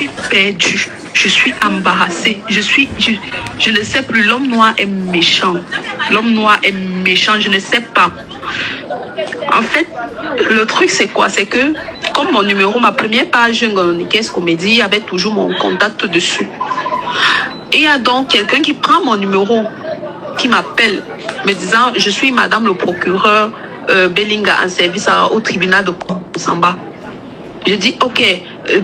suis perdue. Je suis embarrassée. Je ne sais plus. L'homme noir est méchant. L'homme noir est méchant. Je ne sais pas. En fait, le truc, c'est quoi? C'est que, comme mon numéro, ma première page Ngoniquez Comédie, il y avait toujours mon contact dessus. Et il y a donc quelqu'un qui prend mon numéro, qui m'appelle, me disant, je suis madame le procureur Bellinga en service au tribunal de Samba. Je dis, ok,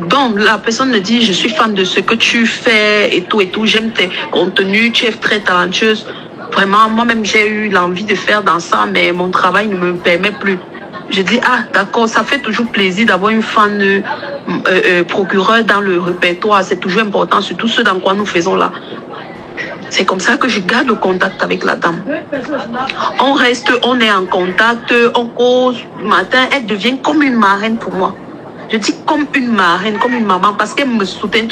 bon, la personne me dit, je suis fan de ce que tu fais et tout, j'aime tes contenus, tu es très talentueuse. Vraiment, moi-même, j'ai eu l'envie de faire dans ça, mais mon travail ne me permet plus. Je dis, ah, d'accord, ça fait toujours plaisir d'avoir une fan procureur dans le répertoire, c'est toujours important, surtout ce dans quoi nous faisons là. C'est comme ça que je garde le contact avec la dame. On reste, on est en contact, on cause, le matin, elle devient comme une marraine pour moi. Je dis comme une marraine, comme une maman, parce qu'elle me soutient.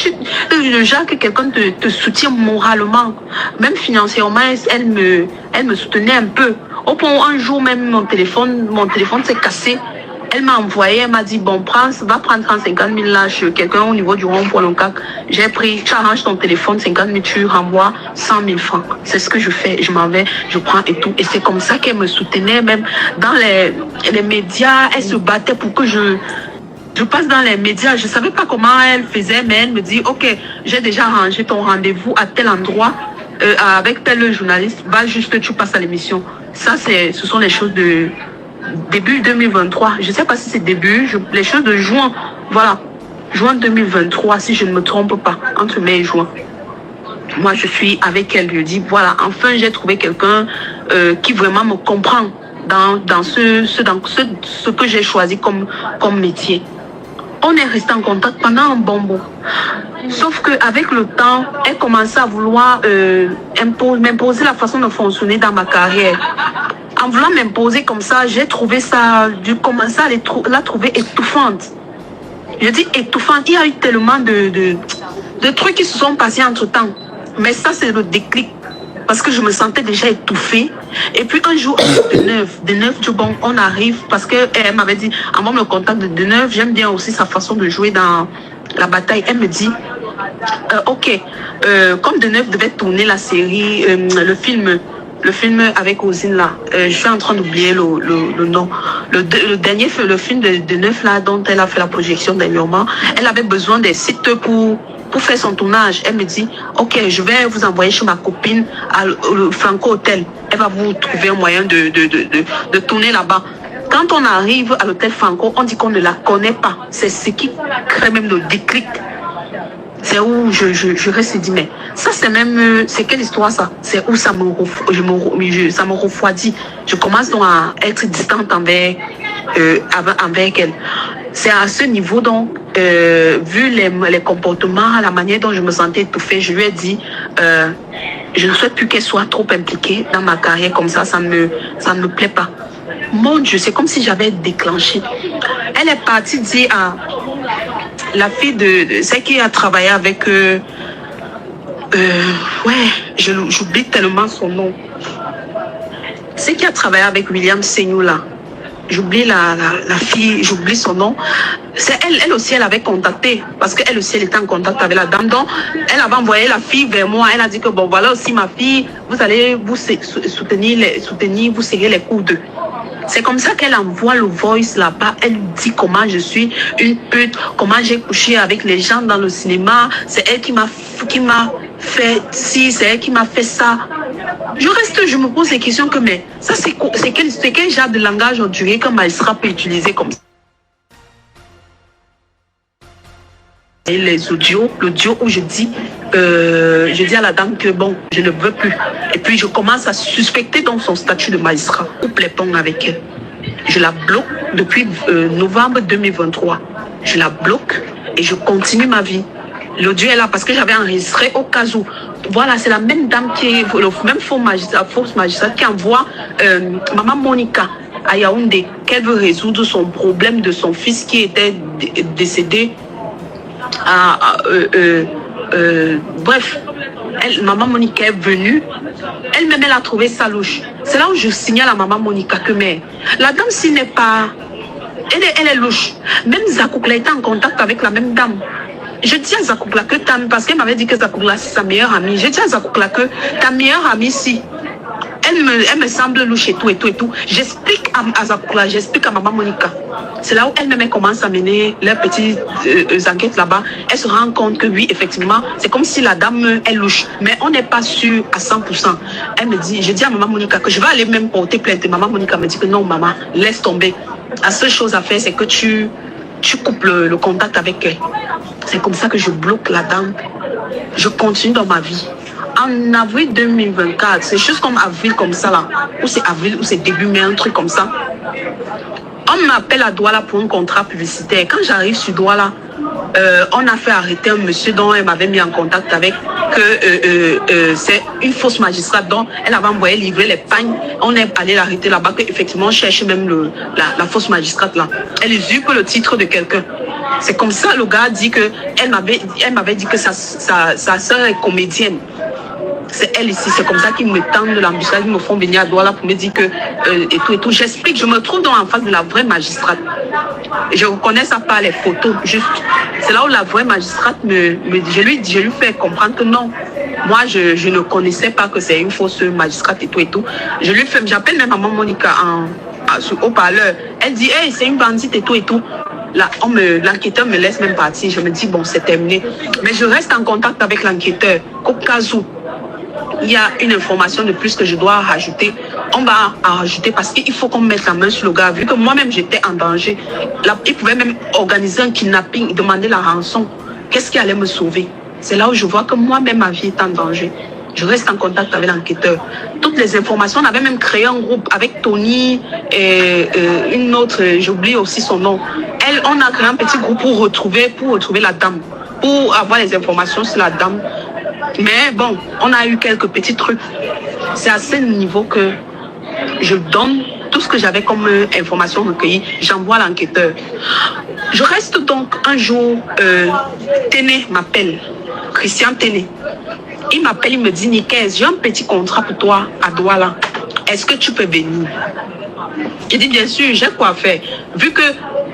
Le genre que quelqu'un te soutient moralement, même financièrement, elle me soutenait un peu. Au point où un jour même, mon téléphone s'est cassé. Elle m'a envoyé, elle m'a dit, bon, va prendre 150 000 là chez quelqu'un au niveau du rond pour le CAC. J'ai pris, tu arranges ton téléphone, 50 000, tu renvoies 100 000 francs. C'est ce que je fais, je m'en vais, je prends et tout. Et c'est comme ça qu'elle me soutenait, même dans les médias, elle se battait pour que je passe dans les médias. Je ne savais pas comment elle faisait, mais elle me dit, ok, j'ai déjà arrangé ton rendez-vous à tel endroit avec tel journaliste. Va juste, tu passes à l'émission. Ça, ce sont les choses de début 2023. Je ne sais pas si c'est début, les choses de juin. Voilà, juin 2023, si je ne me trompe pas, entre mai et juin. Moi, je suis avec elle. Je dis, voilà, enfin, j'ai trouvé quelqu'un qui vraiment me comprend dans ce que j'ai choisi comme métier. On est resté en contact pendant un bon bout. Sauf qu'avec le temps, elle commençait à vouloir m'imposer la façon de fonctionner dans ma carrière. En voulant m'imposer comme ça, j'ai trouvé ça, j'ai commencé à la trouver étouffante. Je dis étouffante, il y a eu tellement de trucs qui se sont passés entre-temps. Mais ça, c'est le déclic. Parce que je me sentais déjà étouffée. Et puis un jour, de neuf, bon, on arrive, parce qu'elle m'avait dit, avant le contact de neuf, j'aime bien aussi sa façon de jouer dans la bataille. Elle me dit, ok, comme de neuf devait tourner la série, le film avec Ozine là, je suis en train d'oublier le nom. Le dernier, le film de neuf là, dont elle a fait la projection dernièrement, elle avait besoin des sites pour faire son tournage. Elle me dit, ok, je vais vous envoyer chez ma copine au Franco Hotel. Elle va vous trouver un moyen de tourner là-bas. Quand on arrive à l'hôtel Franco, on dit qu'on ne la connaît pas. C'est ce qui crée même le déclic. C'est où je reste et dis, mais ça c'est quelle histoire ça? C'est où ça me refroidit. Je commence donc à être distante avec elle. C'est à ce niveau donc, vu les comportements, la manière dont je me sentais étouffée, je lui ai dit, je ne souhaite plus qu'elle soit trop impliquée dans ma carrière comme ça, ça ne me plaît pas. Mon Dieu, c'est comme si j'avais déclenché. Elle est partie dire à la fille de celle qui a travaillé avec j'oublie tellement son nom. Celle qui a travaillé avec William Seignou là. J'oublie la fille, j'oublie son nom. C'est elle aussi, elle avait contacté, parce qu'elle aussi, elle était en contact avec la dame. Donc, elle avait envoyé la fille vers moi. Elle a dit que, bon, voilà aussi ma fille, vous allez vous soutenir, vous serrer les coudes. C'est comme ça qu'elle envoie le voice là-bas. Elle dit comment je suis une pute, comment j'ai couché avec les gens dans le cinéma. C'est elle qui m'a fait ci, c'est elle qui m'a fait ça. Je me pose des questions que, mais ça, c'est quel genre de langage ordurier que Maïsra peut utiliser comme ça? Et les audios, l'audio où je dis à la dame que bon, je ne veux plus. Et puis je commence à suspecter donc son statut de Maïsra, coupe les ponts avec elle. Je la bloque depuis novembre 2023. Je la bloque et je continue ma vie. L'audio est là parce que j'avais enregistré au cas où. Voilà, c'est la même dame le même faux magistrat qui envoie Maman Monica à Yaoundé, qu'elle veut résoudre son problème de son fils qui était décédé. Bref, Maman Monica est venue. Elle-même, elle a trouvé ça louche. C'est là où je signale à Maman Monica que mais la dame, s'il n'est pas... Elle est louche. Même Zakoukla était en contact avec la même dame. je dis à Zakoukla que parce qu'elle m'avait dit que Zakoukla c'est sa meilleure amie. Je dis à Zakoukla que ta meilleure amie, si elle me semble louche et tout et tout et tout. J'explique à Zakoukla, j'explique à maman Monica. C'est là où elle-même commence à mener leurs petites enquêtes là-bas. Elle se rend compte que oui, effectivement, c'est comme si la dame est louche. Mais on n'est pas sûr à 100%. Elle me dit, je dis à maman Monica que je vais aller même porter plainte. Maman Monica me dit que non, maman, laisse tomber. La seule chose à faire, c'est que tu coupes le contact avec elle. C'est comme ça que je bloque la dame. Je continue dans ma vie. En avril 2024, c'est juste comme avril comme ça là, ou c'est avril, ou c'est début mai, un truc comme ça. On m'appelle à Douala pour un contrat publicitaire. Quand j'arrive sur Douala, on a fait arrêter un monsieur dont elle m'avait mis en contact avec, que c'est une fausse magistrate dont elle avait envoyé livrer les pagnes. On est allé l'arrêter là-bas, qu'effectivement on cherche même la fausse magistrate là. Elle usurpe le titre de quelqu'un. C'est comme ça le gars dit que elle m'avait dit que sa sœur est comédienne. C'est elle ici, c'est comme ça qu'ils me tendent de l'embuscade, ils me font venir à Douala pour me dire que et tout et tout. J'explique, je me trouve donc en face de la vraie magistrate. Je reconnais ça par les photos, juste. C'est là où la vraie magistrate je lui fais comprendre que non. Moi, je ne connaissais pas que c'est une fausse magistrate et tout et tout. J'appelle même maman Monica sur haut-parleur. Elle dit, hey, c'est une bandite et tout et tout. Là, l'enquêteur me laisse même partir. Je me dis, bon, c'est terminé. Mais je reste en contact avec l'enquêteur. Au cas où il y a une information de plus que je dois rajouter, on va en rajouter parce qu'il faut qu'on mette la main sur le gars. Vu que moi-même, j'étais en danger. Là, il pouvait même organiser un kidnapping, demander la rançon. Qu'est-ce qui allait me sauver? C'est là où je vois que moi-même, ma vie est en danger. Je reste en contact avec l'enquêteur. Toutes les informations, on avait même créé un groupe avec Tony et une autre, j'oublie aussi son nom. On a créé un petit groupe pour retrouver la dame, pour avoir les informations sur la dame. Mais bon, on a eu quelques petits trucs. C'est à ce niveau que je donne tout ce que j'avais comme information recueillie, j'envoie à l'enquêteur. Je reste donc un jour, Téné m'appelle, Christian Téné. Il m'appelle, il me dit, Nicaise, j'ai un petit contrat pour toi à Douala. Est-ce que tu peux venir? Je dis, bien sûr, j'ai quoi faire. Vu que,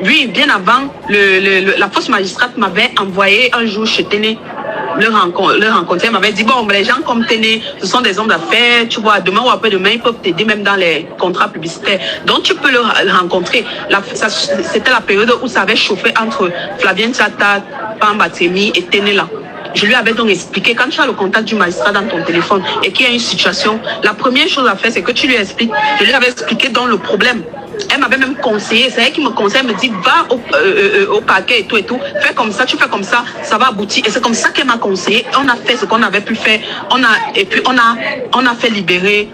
lui, bien avant, la fausse magistrate m'avait envoyé un jour chez Téné le rencontrer. Elle m'avait dit, bon, les gens comme Téné, ce sont des hommes d'affaires, tu vois, demain ou après-demain, ils peuvent t'aider même dans les contrats publicitaires. Donc, tu peux le rencontrer. C'était la période où ça avait chauffé entre Flavien Tchata, Pambatemi et Téné là. Je lui avais donc expliqué, quand tu as le contact du magistrat dans ton téléphone et qu'il y a une situation, la première chose à faire, c'est que tu lui expliques. Je lui avais expliqué dans le problème. Elle m'avait même conseillé, c'est elle qui me conseille, elle me dit, va au parquet et tout, fais comme ça, tu fais comme ça, ça va aboutir. Et c'est comme ça qu'elle m'a conseillé. On a fait ce qu'on avait pu faire. Et puis on a fait libérer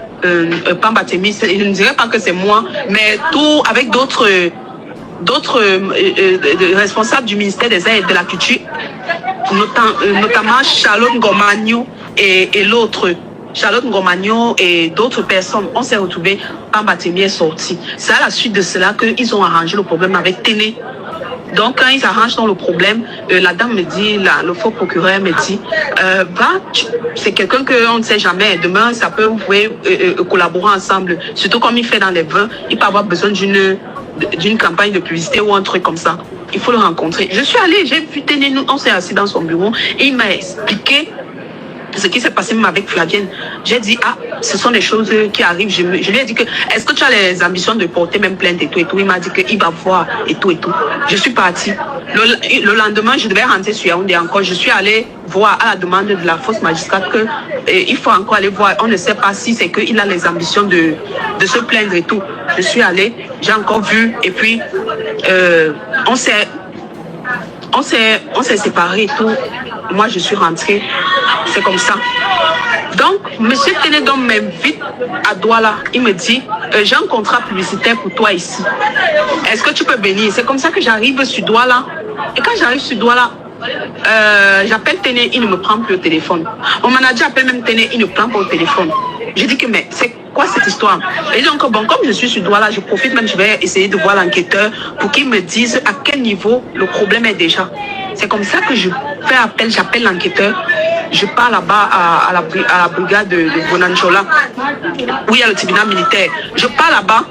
Pambatemi. Je ne dirais pas que c'est moi, mais tout avec d'autres responsables du ministère des Arts et de la Culture, notamment Charlotte Ngomagno et l'autre. Charlotte Ngomagno et d'autres personnes, on s'est retrouvés, Pambatemi est sorti. C'est à la suite de cela qu'ils ont arrangé le problème avec Téné. Donc, quand ils arrangent dans le problème, la dame me dit, le faux procureur me dit, c'est quelqu'un qu'on ne sait jamais. Demain, ça peut, vous pouvez collaborer ensemble. Surtout comme il fait dans les vins, il peut avoir besoin d'une campagne de publicité ou un truc comme ça. Il faut le rencontrer. Je suis allée, j'ai vu Téné, on s'est assis dans son bureau et il m'a expliqué ce qui s'est passé même avec Flavienne. J'ai dit, ce sont des choses qui arrivent. Je lui ai dit que, est-ce que tu as les ambitions de porter même plainte et tout et tout? Il m'a dit qu'il va voir et tout et tout. Je suis partie. Le lendemain, je devais rentrer sur Yaoundé encore. Je suis allée voir à la demande de la fausse magistrate que il faut encore aller voir. On ne sait pas si c'est qu'il a les ambitions de se plaindre et tout. Je suis allée, j'ai encore vu et puis on s'est séparés et tout. Moi, je suis rentrée. C'est comme ça. Donc, monsieur Ténédon m'invite à Douala. Il me dit, j'ai un contrat publicitaire pour toi ici. Est-ce que tu peux venir? C'est comme ça que j'arrive sur Douala. Et quand j'arrive sur Douala, j'appelle Téné, il ne me prend plus au téléphone. Mon manager appelle même Téné, il ne prend pas au téléphone. Je dis que, mais c'est quoi cette histoire? Et donc, bon, comme je suis sur Douala, je profite même, je vais essayer de voir l'enquêteur pour qu'il me dise à quel niveau le problème est déjà. C'est comme ça que je fais appel, j'appelle l'enquêteur. Je pars là-bas à la brigade de Bonanchola, où il y a le tribunal militaire. Je pars là-bas,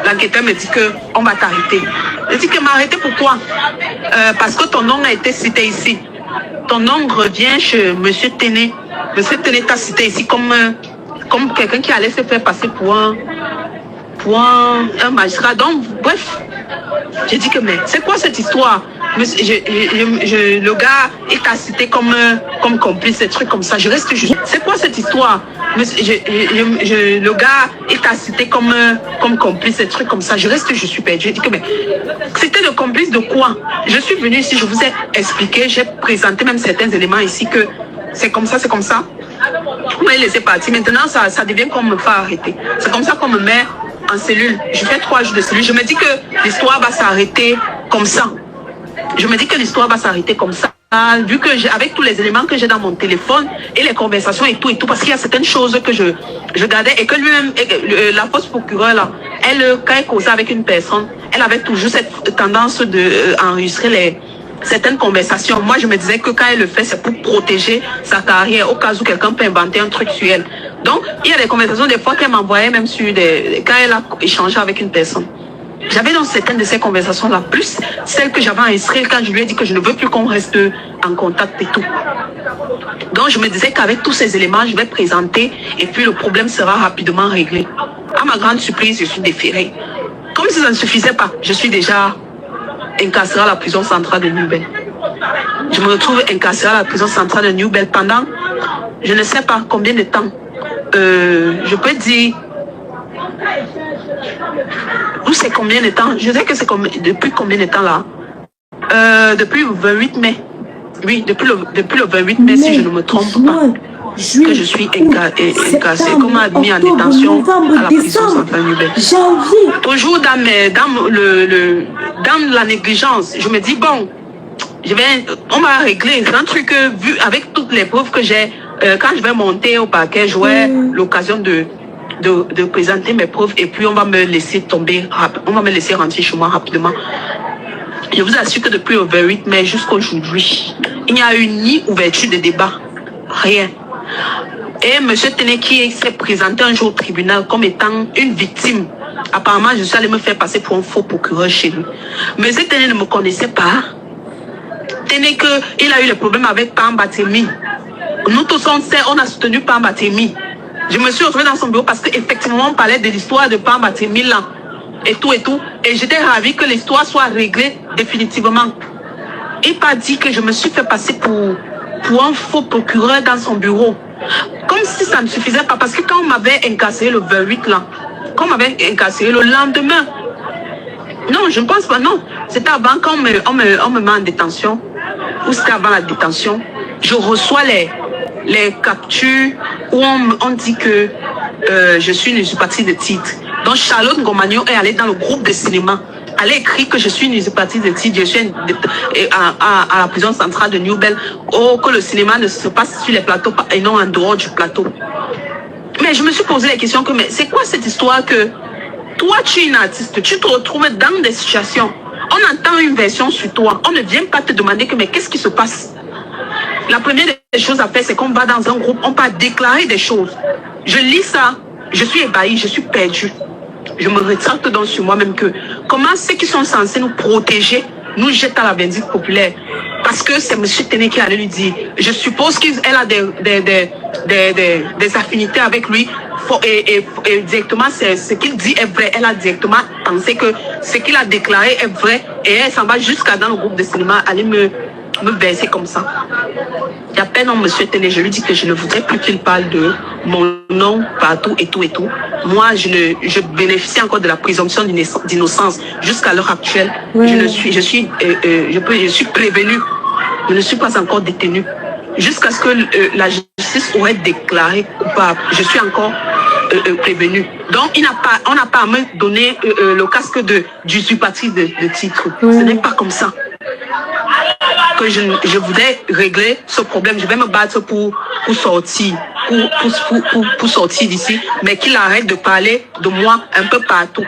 l'enquêteur me dit qu'on va t'arrêter. Je dis que m'arrêter pourquoi? Parce que ton nom a été cité ici. ton nom revient chez Monsieur Téné. Monsieur Téné t'a cité ici comme quelqu'un qui allait se faire passer pour un magistrat. Donc, bref, j'ai dit que, mais c'est quoi cette histoire? Le gars est cité comme complice, des trucs comme ça. Je reste juste. C'est quoi cette histoire? Le gars est cité comme complice, des trucs comme ça. Je suis perdu. J'ai dit que, mais c'était le complice de quoi? Je suis venu ici, je vous ai expliqué, j'ai présenté même certains éléments ici que c'est comme ça, c'est comme ça. Vous m'avez laissé partir. Maintenant, ça devient comme me faire arrêter. C'est comme ça qu'on me met en cellule. Je fais 3 jours de cellule. Je me dis que l'histoire va s'arrêter comme ça. Je me dis que l'histoire va s'arrêter comme ça. Vu que avec tous les éléments que j'ai dans mon téléphone et les conversations et tout, parce qu'il y a certaines choses que je gardais et que lui-même, la fausse procureure là, quand elle causait avec une personne, elle avait toujours cette tendance d'enregistrer certaines conversations. Moi, je me disais que quand elle le fait, c'est pour protéger sa carrière au cas où quelqu'un peut inventer un truc sur elle. Donc, il y a des conversations des fois qu'elle m'envoyait même quand elle a échangé avec une personne. J'avais dans certaines de ces conversations-là, plus celles que j'avais enregistrées quand je lui ai dit que je ne veux plus qu'on reste en contact et tout. Donc, je me disais qu'avec tous ces éléments, je vais présenter et puis le problème sera rapidement réglé. À ma grande surprise, je suis déférée. Comme si ça ne suffisait pas, je suis déjà incarcérée à la prison centrale de Newbel. Je me retrouve incarcérée à la prison centrale de Newbel pendant, je ne sais pas combien de temps. Je peux dire... Où c'est combien de temps? Je sais que c'est depuis combien de temps là? Depuis le 28 mai. Oui, depuis le 28 mai, si je ne me trompe pas. Que je suis incarcérée, qu'on m'a mis en détention à la prison centrale Newbel. Toujours dans la négligence. Je me dis, bon, on va régler. C'est un truc vu avec toutes les preuves que j'ai. Quand je vais monter au parquet, j'aurai l'occasion de présenter mes preuves et puis on va me laisser tomber, on va me laisser rentrer chez moi rapidement. Je vous assure que depuis le 28 mai jusqu'aujourd'hui, il n'y a eu ni ouverture de débat, rien. Et M. Téné qui s'est présenté un jour au tribunal comme étant une victime, apparemment je suis allée me faire passer pour un faux procureur chez lui. M. Téné ne me connaissait pas. Téné qu'il a eu des problèmes avec Pamba Témi. Nous tous on a soutenu Pamba Témi. Je me suis retrouvée dans son bureau parce qu'effectivement, on parlait de l'histoire de Pamba Témi là. Et tout. Et j'étais ravie que l'histoire soit réglée définitivement. Il m'a dit que je me suis fait passer pour un faux procureur dans son bureau. Comme si ça ne suffisait pas. Parce que quand on m'avait incarcéré le 28 là, quand on m'avait incarcéré le lendemain, non, je ne pense pas, non. C'était avant quand on me met en détention. Ou c'était avant la détention. Je reçois les captures où on dit que je suis une usurpatrice de titre. Donc Charlotte Ngomagnon est allée dans le groupe de cinéma. Elle a écrit que je suis une usurpatrice de titre. Je suis à la prison centrale de Newbel. Que le cinéma ne se passe sur les plateaux et non en dehors du plateau. Mais je me suis posé la question que, mais c'est quoi cette histoire que toi tu es une artiste, tu te retrouves dans des situations, on entend une version sur toi, on ne vient pas te demander que mais qu'est-ce qui se passe? La première des choses à faire, c'est qu'on va dans un groupe, on va déclarer des choses. Je lis ça, je suis ébahie, je suis perdue. Je me rétracte donc sur moi-même que comment ceux qui sont censés nous protéger nous jettent à la vindicte populaire. Parce que c'est M. Téné qui allait lui dire. Je suppose qu'elle a des affinités avec lui. Et directement, ce qu'il dit est vrai. Elle a directement pensé que ce qu'il a déclaré est vrai. Et elle s'en va jusqu'à dans le groupe de cinéma aller me verser comme ça. J'appelle M. Téné, je lui dis que je ne voudrais plus qu'il parle de mon nom partout et tout. Moi, je bénéficie encore de la présomption d'innocence jusqu'à l'heure actuelle. Je suis prévenue. Je ne suis pas encore détenue. Jusqu'à ce que la justice aurait déclaré coupable. Je suis encore prévenue. Donc, on n'a pas à me donner le casque d'usurpatrice de titre. Ce n'est pas comme ça que je voudrais régler ce problème. Je vais me battre pour sortir, pour sortir d'ici, mais qu'il arrête de parler de moi un peu partout.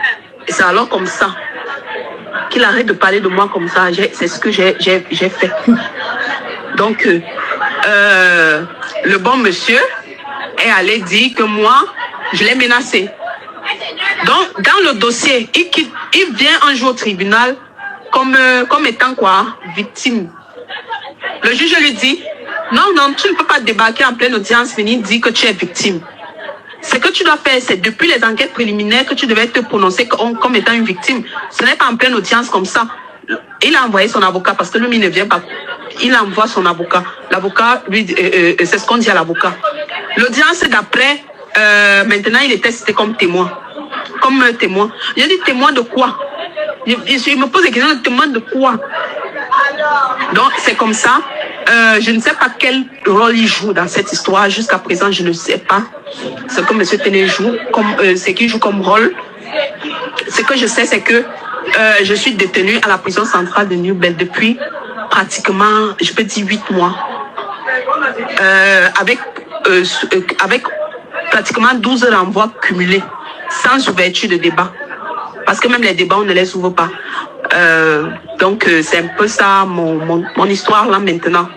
Et c'est alors comme ça. Qu'il arrête de parler de moi comme ça. C'est ce que j'ai fait. Donc, le bon monsieur est allé dire que moi, je l'ai menacé. Donc, dans le dossier, il vient un jour au tribunal comme étant quoi? Victime. Le juge lui dit, Non, non, tu ne peux pas débarquer en pleine audience, venir dire que tu es victime. Ce que tu dois faire, c'est depuis les enquêtes préliminaires que tu devais te prononcer comme étant une victime. Ce n'est pas en pleine audience comme ça. Il a envoyé son avocat parce que lui, il ne vient pas. Il envoie son avocat. L'avocat, lui, c'est ce qu'on dit à l'avocat. L'audience d'après, maintenant, il était cité comme témoin. Comme témoin. Je dis témoin de quoi? Je me pose la question, témoin de quoi? Donc, c'est comme ça. Je ne sais pas quel rôle il joue dans cette histoire. Jusqu'à présent, je ne sais pas ce que M. Téné joue, ce qu'il joue comme rôle. Ce que je sais, c'est que je suis détenue à la prison centrale de New Bell depuis pratiquement, je peux dire 8 mois. Avec pratiquement 12 renvois cumulés, sans ouverture de débat. Parce que même les débats, on ne les ouvre pas. Donc, c'est un peu ça mon histoire là maintenant.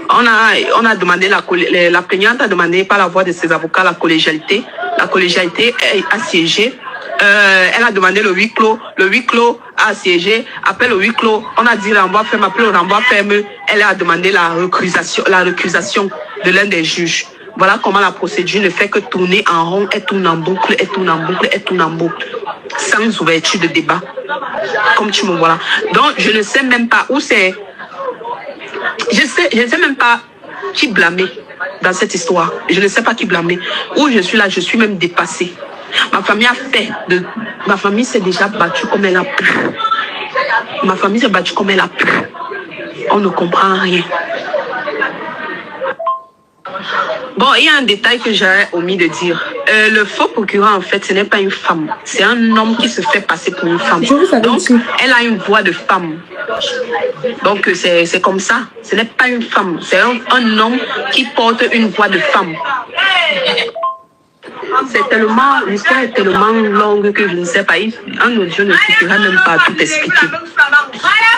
On a demandé, la plaignante a demandé par la voix de ses avocats la collégialité. La collégialité a siégé. Elle a demandé le huis clos. Le huis clos a siégé. Après le huis clos, on a dit renvoi ferme. Après le renvoi ferme, elle a demandé la récusation de l'un des juges. Voilà comment la procédure ne fait que tourner en rond, elle tourne en boucle, elle tourne en boucle, elle tourne en boucle. Sans ouverture de débat. Comme tu me vois là. Donc, je ne sais même pas où c'est. Je ne sais même pas qui blâmer dans cette histoire. Je ne sais pas qui blâmer. Où je suis là, je suis même dépassée. Ma famille a fait ma famille s'est déjà battue comme elle a pu. Ma famille s'est battue comme elle a pu. On ne comprend rien. Bon, il y a un détail que j'ai omis de dire. Le faux procureur, en fait, ce n'est pas une femme. C'est un homme qui se fait passer pour une femme. Donc, elle a une voix de femme. Donc, c'est comme ça. Ce n'est pas une femme. C'est un homme qui porte une voix de femme. L'histoire est tellement longue que je ne sais pas. Un audio ne suffira même pas à tout expliquer.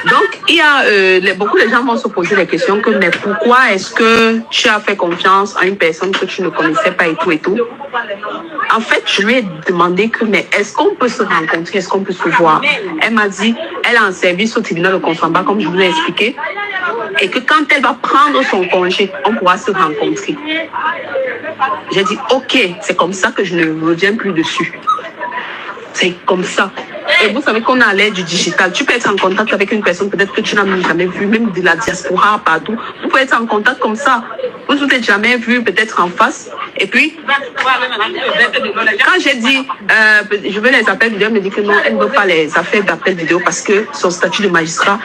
Donc, il y a beaucoup de gens vont se poser des questions que mais pourquoi est-ce que tu as fait confiance à une personne que tu ne connaissais pas et tout et tout. En fait, je lui ai demandé que mais est-ce qu'on peut se rencontrer, est-ce qu'on peut se voir. Elle m'a dit, elle a un service au tribunal de Consamba, comme je vous l'ai expliqué, et que quand elle va prendre son congé, on pourra se rencontrer. J'ai dit, ok, c'est comme ça que je ne reviens plus dessus. C'est comme ça. Et vous savez qu'on a à l'ère du digital. Tu peux être en contact avec une personne peut-être que tu n'as jamais vue, même de la diaspora, partout. Vous pouvez être en contact comme ça. Vous ne vous êtes jamais vu, peut-être en face. Et puis, quand j'ai dit, je veux les appels vidéo, elle me dit que non, elle ne veut pas les affaires d'appels vidéo parce que son statut de magistrat,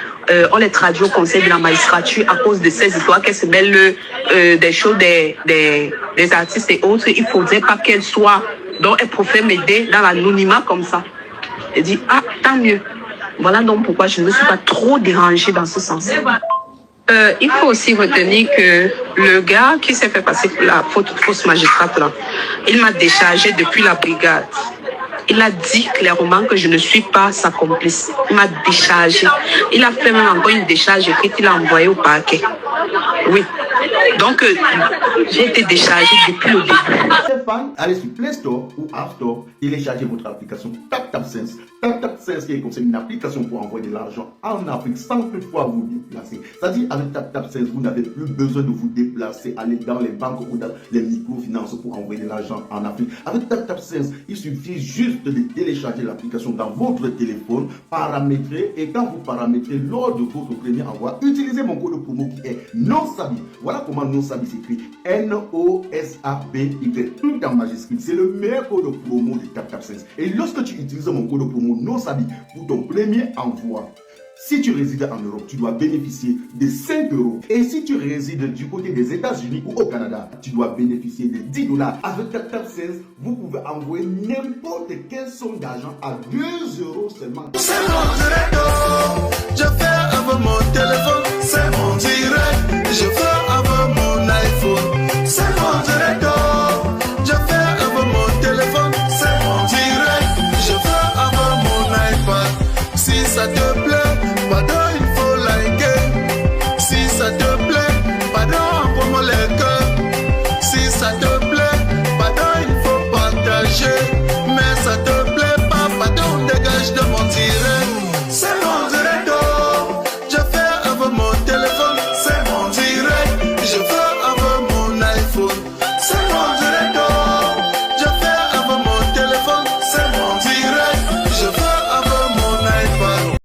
on les traduit au conseil de la magistrature à cause de ces histoires qu'elle se mêle des choses des artistes et autres. Il ne faudrait pas qu'elle soit, donc elle préfère m'aider dans l'anonymat comme ça. Elle dit, ah, tant mieux. Voilà donc pourquoi je ne me suis pas trop dérangée dans ce sens. Il faut aussi retenir que le gars qui s'est fait passer pour la fausse magistrate, là, il m'a déchargé depuis la brigade. Il a dit clairement que je ne suis pas sa complice. Il m'a déchargé. Il a fait même encore une décharge écrite, il a envoyé au parquet. Oui. Donc, j'ai été déchargée depuis le début. Chers fans, allez sur Play Store ou App Store, téléchargez votre application TapTapSense. TapTapSense qui est conçue une application pour envoyer de l'argent en Afrique sans toutefois vous déplacer. C'est-à-dire, avec TapTapSense, vous n'avez plus besoin de vous déplacer, aller dans les banques ou dans les microfinances pour envoyer de l'argent en Afrique. Avec TapTapSense, il suffit juste de télécharger l'application dans votre téléphone, paramétrer, et quand vous paramétrez lors de votre premier envoi, utilisez mon code promo qui est NOSABI. Voilà comment NOSABI s'écrit. NOSABY, tout en majuscule. C'est le meilleur code promo de TapTapSense. Et lorsque tu utilises mon code promo NOSABI pour ton premier envoi, si tu résides en Europe, tu dois bénéficier de 5 €. Et si tu résides du côté des États-Unis ou au Canada, tu dois bénéficier de 10 $. Avec TapTapSense, vous pouvez envoyer n'importe quelle somme d'argent à 2 € seulement. Je fais avec mon téléphone.